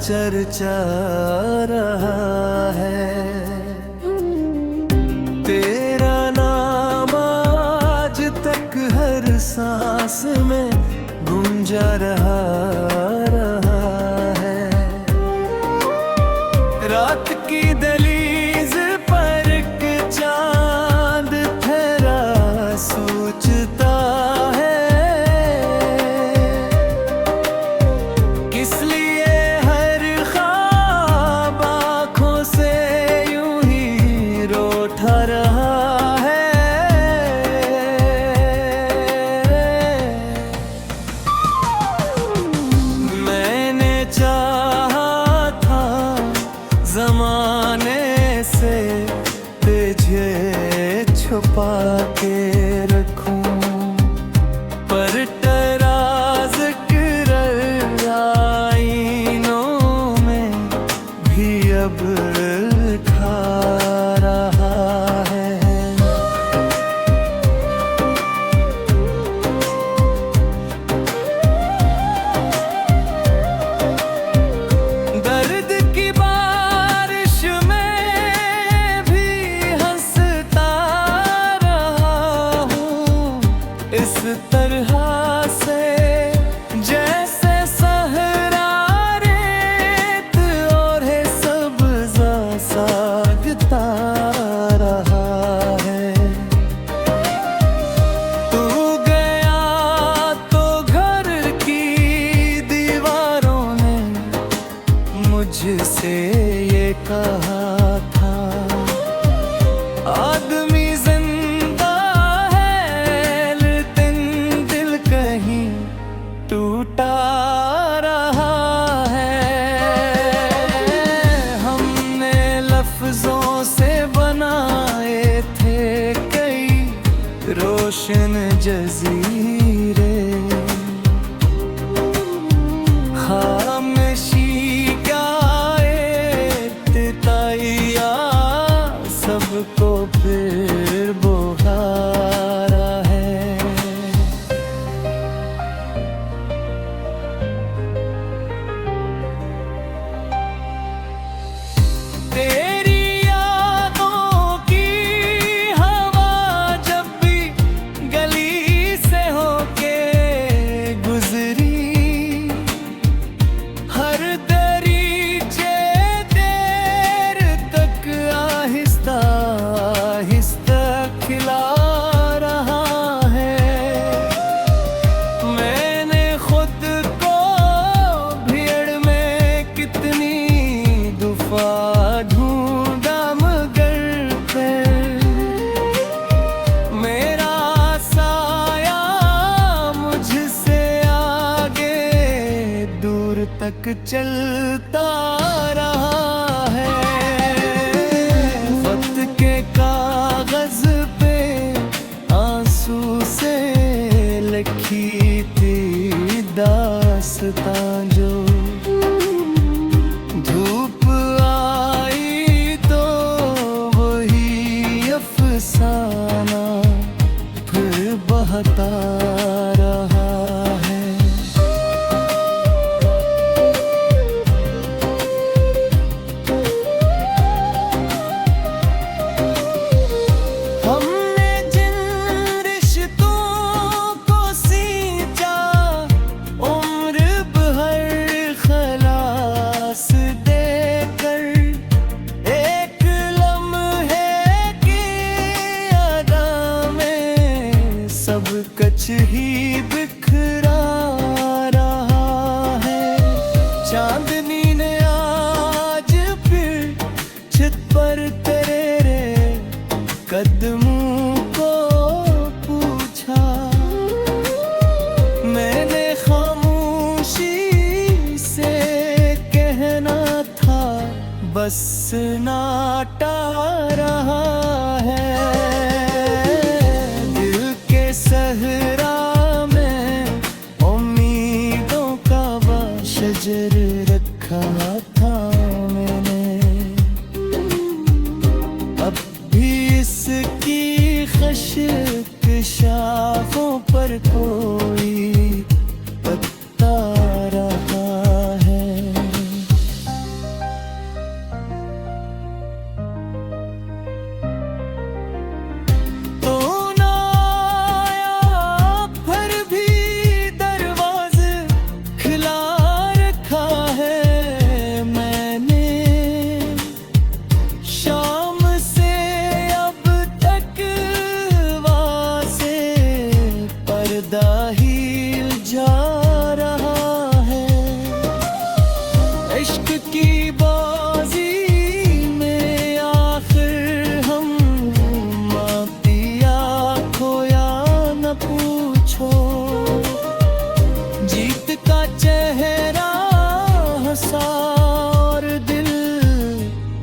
चर्चा रहा है। तेरा नाम आज तक हर सांस में गूंजा रहा है। रात की दहलीज पर एक चांद ठहरा सोचता है, किस लिए हर ख्वाब आँखों से यूं ही रोता रहा है। मैंने चाहा था जमाने से तुझे छुपा के रखूं, पर तराज कर आईनों में भी अब खा रहा है। दर्द की बारिश में भी हंसता रहा हूँ, इस तरह से जैसे सहरा रेत और है सब्ज़ा सागता रहा है। तू गया तो घर की दीवारों ने मुझसे ये कहा था, आदमी जिंदा है लेकिन दिल कहीं टूटा रहा है। हमने लफ्जों से बनाए थे कई रोशन जजीरे, खामोशी का तिताइया सबको फिर बुखारा है। तेरी यादों की हवा जब भी गली से होके गुजरी, हर दरीचे देर तक आहिस्ता आहिस्ता खिला रहा है। मैंने खुद को भीड़ में कितनी दुफा ढूंढा, मगर फिर मेरा साया मुझसे आगे दूर तक चलता रहा है। वक्त के कागज पे आंसू से लिखी थी दास्तां, जो धूप आई तो वही अफसाना फिर बहता रहा है। हमने जिन रिश्तों को सींचा उम्र भर खलास देकर, एक लम्हे की अदा में सब कुछ ही बिखरा रहा है। चांदनी ने आज फिर छत पर तेरे कदमों को पूछा, मैंने खामोशी से कहना था बस नाटा रहा है। दिल के सहरा में उम्मीदों का शजर रखा था मैंने, अब भी इसकी खश्क शाखों पर कोई पत्ता रहा है।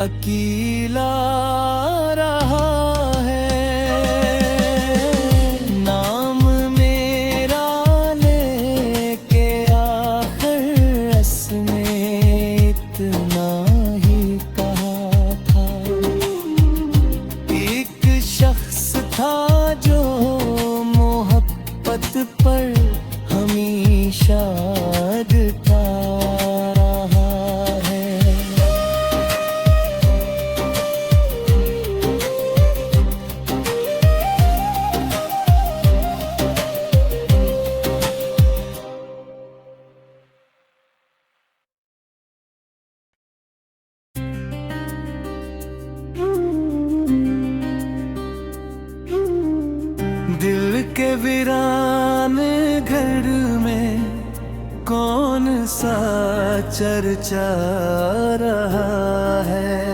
अकेला रहा है। नाम मेरा लेके आखिर उसने इतना ही कहा था। एक शख्स था जो मोहब्बत पर हमेशा अड़ता रहा है। दिल के वीरान घर में कौन सा चर्चा रहा है।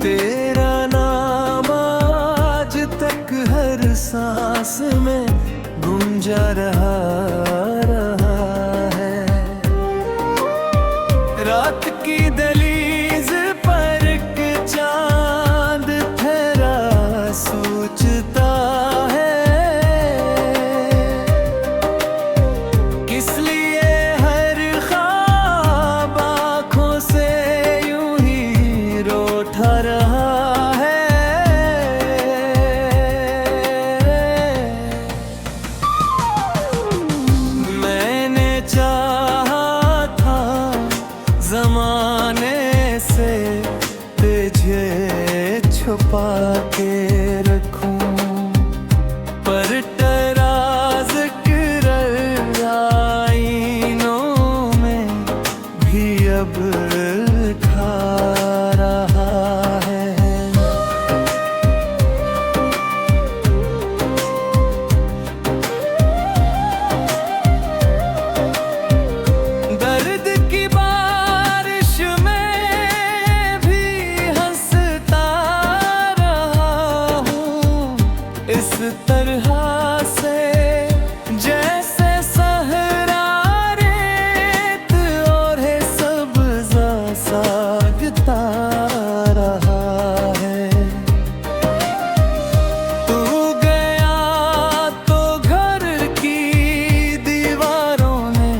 तेरा नाम आज तक हर सांस में गूंजा रहा है। रात की दहलीज पर एक चांद ठहरा सोचता है, किस लिए हर ख्वाब आँखों से यूं ही रोता रहा है। मैंने चाहा था ज़माने से तुझे छुपा के रखूं, पर तराज कर आईनों में भी अब खा रहा है। दर्द की बारिश में भी हंसता रहा हूँ, इस तरह से जैसे सहरा रेत और है सब्ज़ा सागता रहा है। तू गया तो घर की दीवारों ने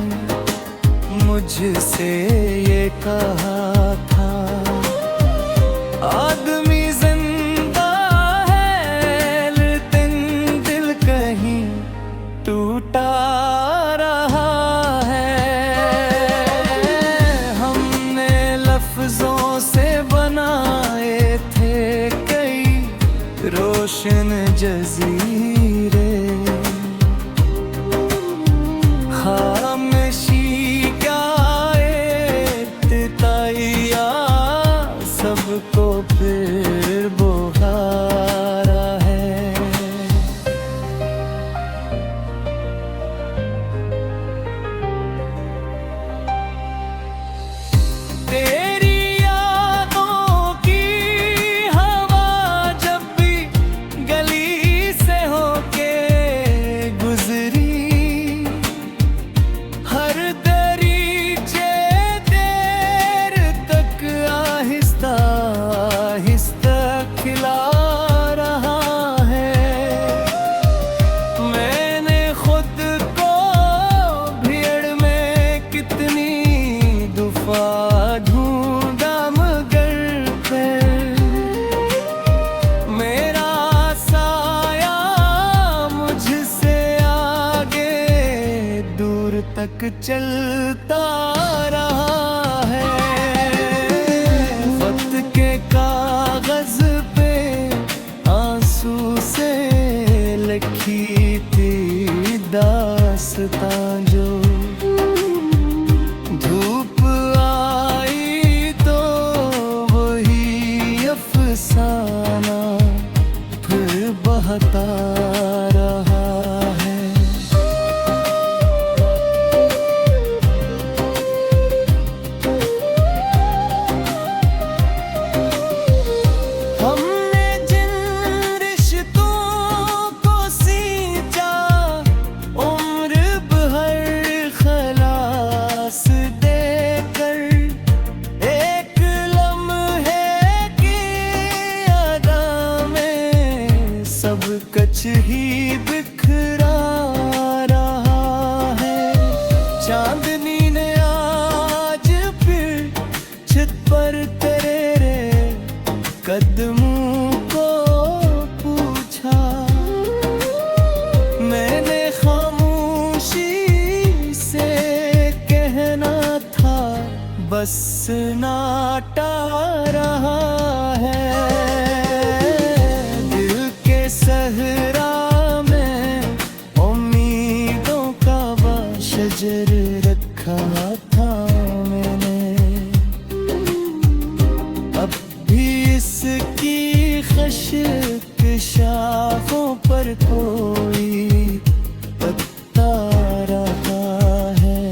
मुझसे ये कहा था, आदमी जिंदा है लेकिन दिल कहीं टूटा रहा है। हमने लफ्जों से बनाए थे कई रोशन जजीरे, खामोशी का तिताइया सबको फिर बुखारा है। तेरी यादों की हवा जब भी गली से होके गुजरी, हर दरीचे देर तक आहिस्ता आहिस्ता खिला रहा है। मैंने खुद को भीड़ में कितनी दुफा ढूंढा मगर फिर मेरा साया मुझसे आगे दूर तक चलता रहा है। वक्त के कागज पे आंसू से लिखी थी दास्तां जो, धूप आई तो वही अफसाना फिर बहता रहा है। पर तेरे कदमों को पूछा, मैंने खामोशी से कहना था, बस नाटा रहा है। दिल के सहरा में उम्मीदों का शजर रखा था मैंने, अब भी इसकी खश्क शाखों पर कोई पत्ता रहा है।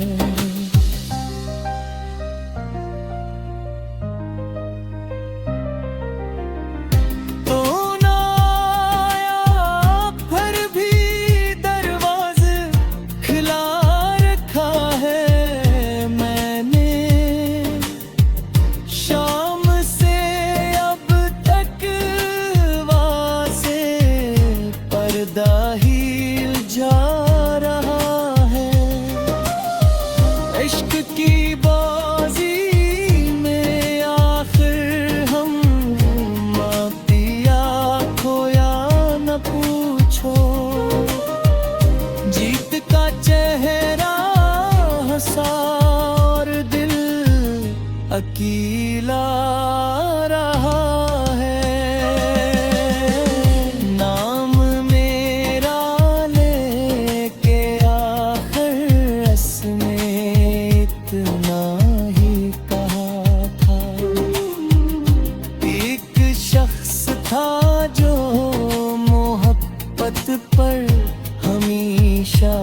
तो ना आया फिर भी दरवाज़ा खुला रखा है मैंने, शाम से अब तक वासे पर्दा हिल जा रहा है। इश्क की बाजी में आखिर हम मातिया खोया न पूछो, जीत का चेहरा हंसा और दिल अकेला रहा है। नाम मेरा लेके आखिर उसने इतना ही कहा था। एक शख्स था जो मोहब्बत पर हमेशा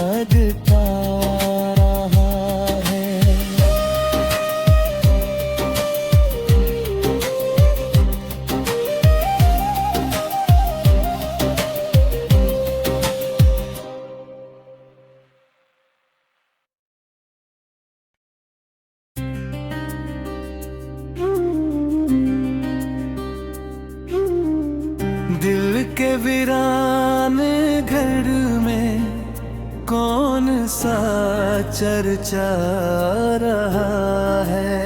अड़ता रहा है। दिल के वीरान घर में कौन सा चर्चा रहा है।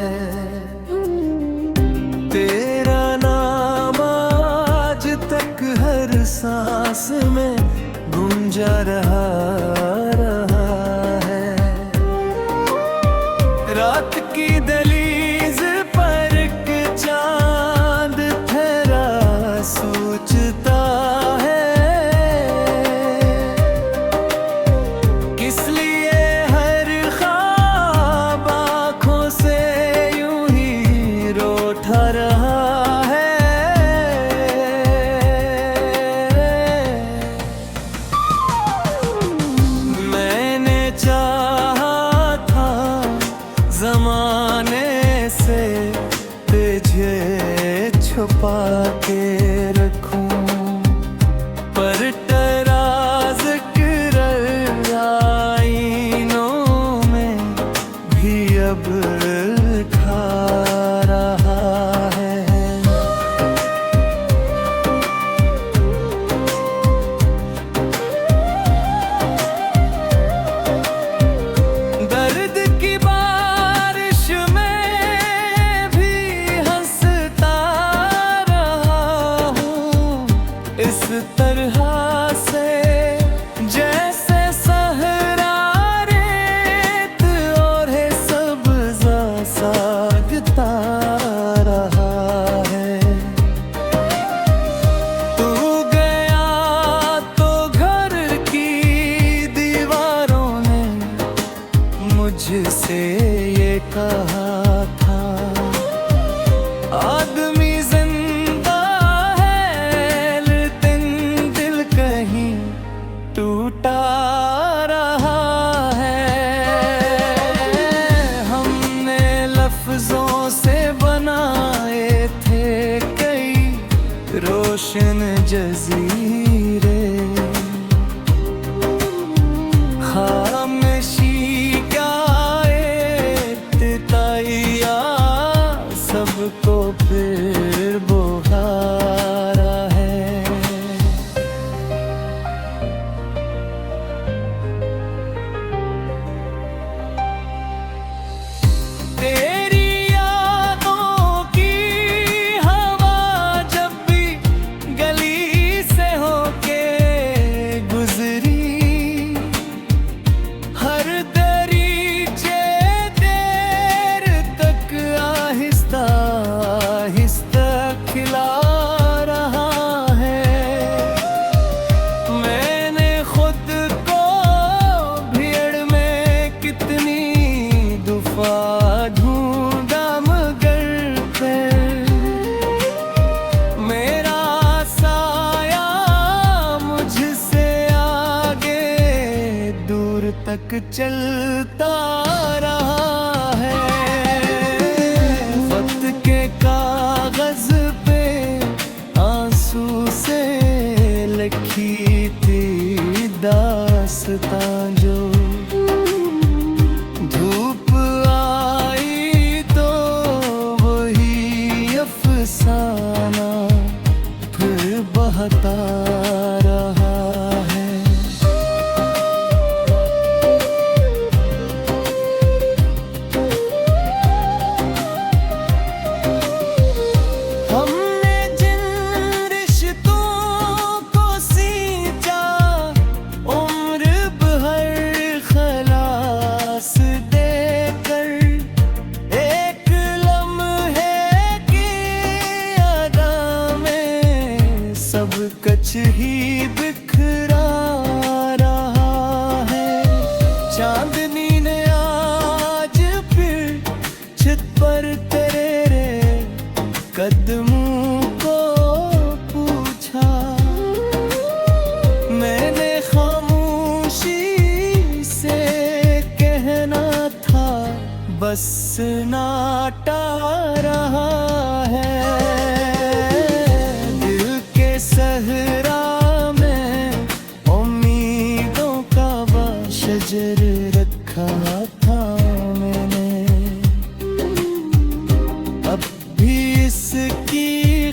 तेरा नाम आज तक हर सांस में गूंजा रहा है। रात की दहलीज पर एक चांद ठहरा सोचता है, किस लिए हर ख्वाब आँखों से यूं ही रोता रहा है। मैंने चाहा था ज़माने से तुझे छुपा के रखूं, पर तराज कर आईनों में भी अब खा रहा है। दर्द की बारिश में भी हंसता रहा हूँ, इस तरह से जैसे सहरा रेत और है सब्ज़ा सागता रहा है। तू गया तो घर की दीवारों ने मुझसे ये कहा था, आदमी जिंदा है लेकिन दिल कहीं टूटा रहा है। हमने लफ्जों से बनाए थे कई रोशन जजीरे, खामोशी का तिताइया सबको फिर बुखारा है। तेरी याद चलता रहा है। वक्त के कागज पे आंसू से लिखी थी दास्तां जो, धूप आई तो वही अफसाना फिर बहता रहा है। हमने जिन रिश्तों को सींचा उम्र भर खलास देकर, एक लम्हे की अदा में सब कच ही बिखरा रहा है। चांदनी ने आज फिर छत पर तेरे कदमों को पूछा। मैंने खामोशी से कहना था बस नाटा रहा है। दिल के सहरा में उम्मीदों का शजर रखा था मैंने, अब भी इसकी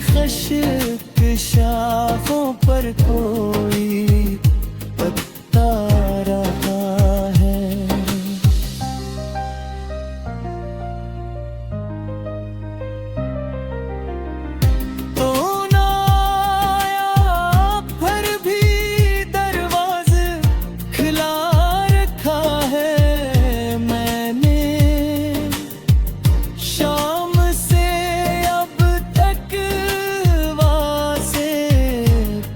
खश्क शाखों पर कोई पत्ता रहा है। तो ना आया फिर भी दरवाज़ा खुला रखा है मैंने। शाम से अब तक वासे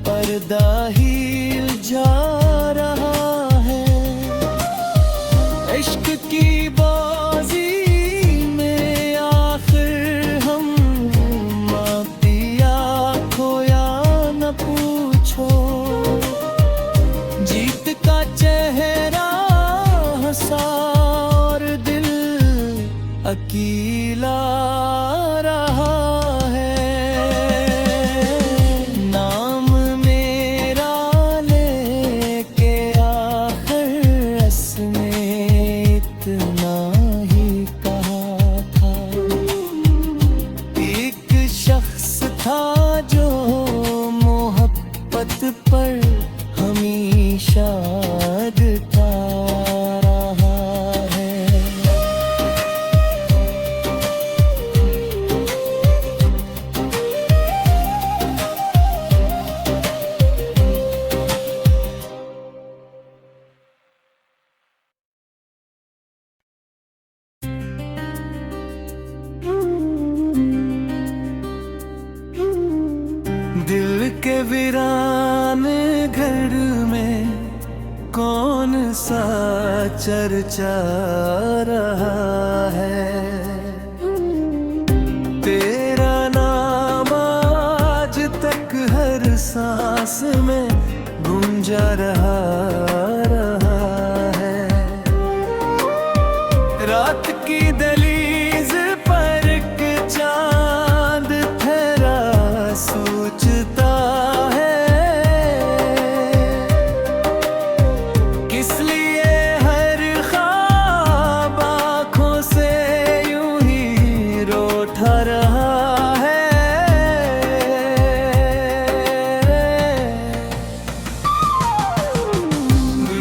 पर्दा हिल जा रहा है। इश्क की बाजी में आखिर हम मातिया खोया न पूछो। जीत का चेहरा हंसा और दिल अकेला रहा है। नाम मेरा लेके आखिर उसने इतना ही कहा था। एक शख्स था जो मोहब्बत पर हमेशा अड़ता रहा है। दिल के वीरान घर में कौन सा चर्चा रहा है। तेरा नाम आज तक हर सांस में गूंजा रहा है। रात की दहलीज पर एक चांद ठहरा सोचता है, किस लिए हर ख्वाब आँखों से यूं ही रोता रहा है।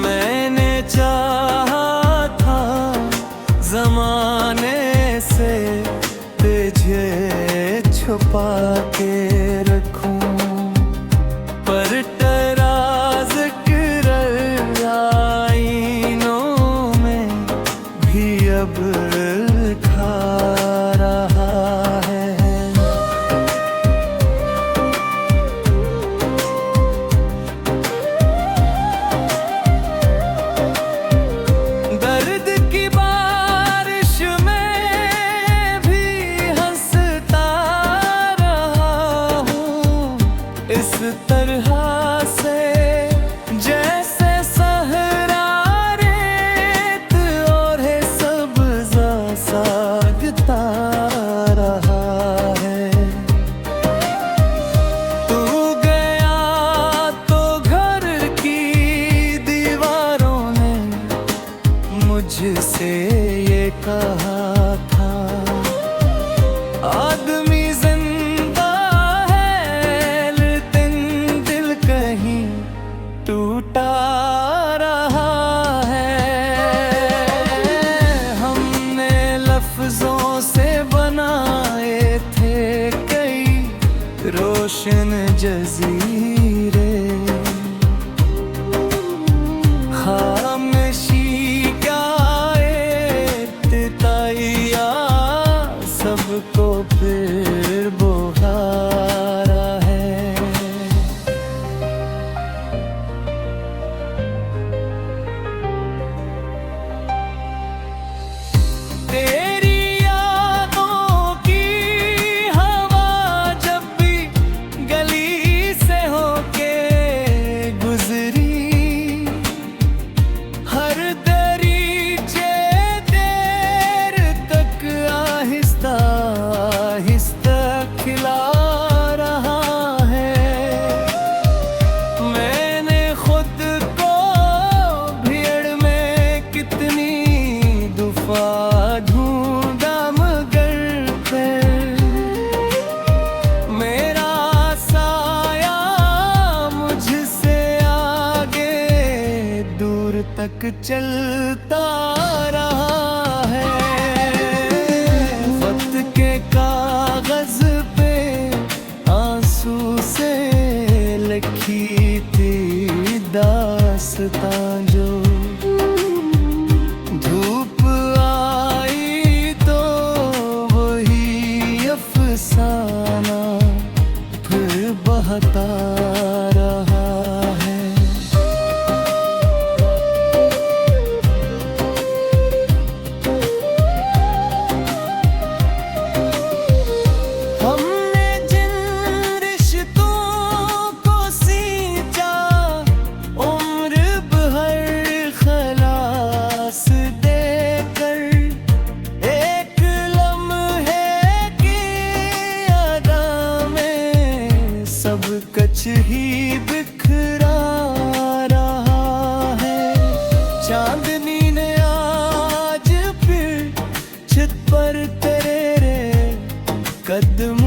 मैंने चाहा था जमाने से तुझे छुपा के रखूं, पर तराज कर आईनों में भी अब खा रहा है। दर्द की बारिश में भी हंसता रहा हूँ, जजीरे खामोशी क्या तिताइया सबको फिर बुखारा है। तेरी यादों की हवा जब भी गली से होके गुजरी, हर दरीचे देर तक आहिस्ता आहिस्ता खिला रहा है। मैंने खुद को भीड़ में कितनी दुफा ढूंढा मगर फिर मेरा साया मुझसे आगे दूर तक चलता रहा है। वक्त के कागज पे आंसू से लिखी थी दास्तां जो धूप आई तो वही अफसाना फिर बहता रहा है। हमने जिन रिश्तों को सींचा उम्र भर खलास देकर, एक लम्हे की अदा में सब कुछ ही बिखरा रहा है। चांदनी ने आज फिर छत पर तेरे कदम